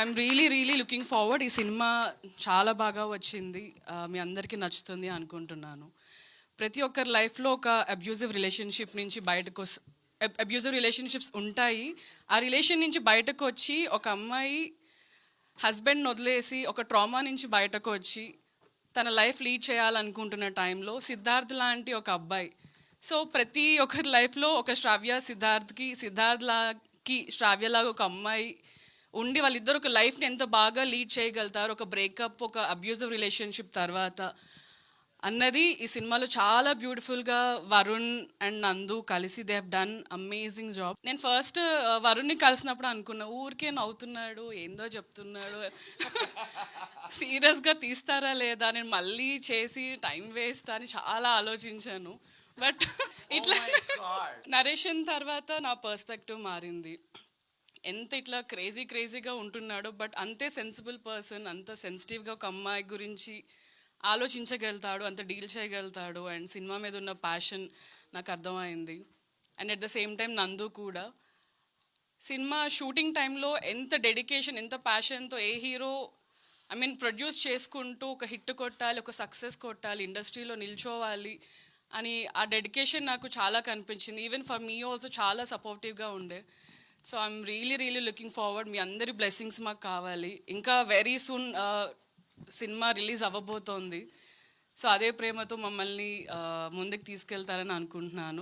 I'm really looking forward. ఈ cinema చాలా బాగా వచ్చింది, మీ అందరికీ నచ్చుతుంది అనుకుంటున్నాను. ప్రతి ఒక్కరి లైఫ్లో ఒక అబ్యూజివ్ రిలేషన్షిప్ నుంచి బయటకు అబ్యూజివ్ రిలేషన్షిప్స్ ఉంటాయి. ఆ రిలేషన్ నుంచి బయటకు వచ్చి ఒక అమ్మాయి హస్బెండ్ని వదిలేసి ఒక ట్రామా నుంచి బయటకు వచ్చి తన లైఫ్ లీడ్ చేయాలనుకుంటున్న టైంలో సిద్ధార్థ్ లాంటి ఒక అబ్బాయి. సో ప్రతి ఒక్కరి లైఫ్లో ఒక సిద్ధార్థ్కి శ్రావ్యలాగా ఒక అమ్మాయి ఉండి వాళ్ళిద్దరు ఒక లైఫ్ని ఎంత బాగా లీడ్ చేయగలుగుతారు ఒక బ్రేకప్, ఒక అబ్యూజివ్ రిలేషన్షిప్ తర్వాత అన్నది ఈ సినిమాలో చాలా బ్యూటిఫుల్గా వరుణ్ అండ్ నందు కలిసి they have done amazing job. నేను ఫస్ట్ వరుణ్ని కలిసినప్పుడు అనుకున్నా, ఊరికే నవ్వుతున్నాడు, ఏందో చెప్తున్నాడు, సీరియస్గా తీస్తారా లేదా, నేను మళ్ళీ చేసి టైం వేస్ట్ అని చాలా ఆలోచించాను. బట్ ఇట్లా నరేషన్ తర్వాత నా పర్స్పెక్టివ్ మారింది. ఎంత ఇట్లా క్రేజీగా ఉంటున్నాడో బట్ అంతే సెన్సిబుల్ పర్సన్, అంత సెన్సిటివ్గా ఒక అమ్మాయి గురించి ఆలోచించగలుగుతాడు, అంత డీల్ చేయగలుగుతాడు. అండ్ సినిమా మీద ఉన్న ప్యాషన్ నాకు అర్థమైంది. And at the same time నందు కూడా సినిమా షూటింగ్ టైంలో ఎంత డెడికేషన్, ఎంత ప్యాషన్తో ఏ హీరో ప్రొడ్యూస్ చేసుకుంటూ ఒక హిట్ కొట్టాలి, ఒక సక్సెస్ కొట్టాలి, ఇండస్ట్రీలో నిల్చోవాలి అని ఆ డెడికేషన్ నాకు చాలా కనిపించింది. ఈవెన్ ఫర్ మీ ఆల్సో చాలా సపోర్టివ్గా ఉండే. So I'm really looking forward. మీ అందరి బ్లెస్సింగ్స్ మాకు కావాలి. ఇంకా వెరీ సూన్ సినిమా రిలీజ్ అవ్వబోతోంది. సో అదే ప్రేమతో మమ్మల్ని ముందుకు తీసుకెళ్తారని అనుకుంటున్నాను.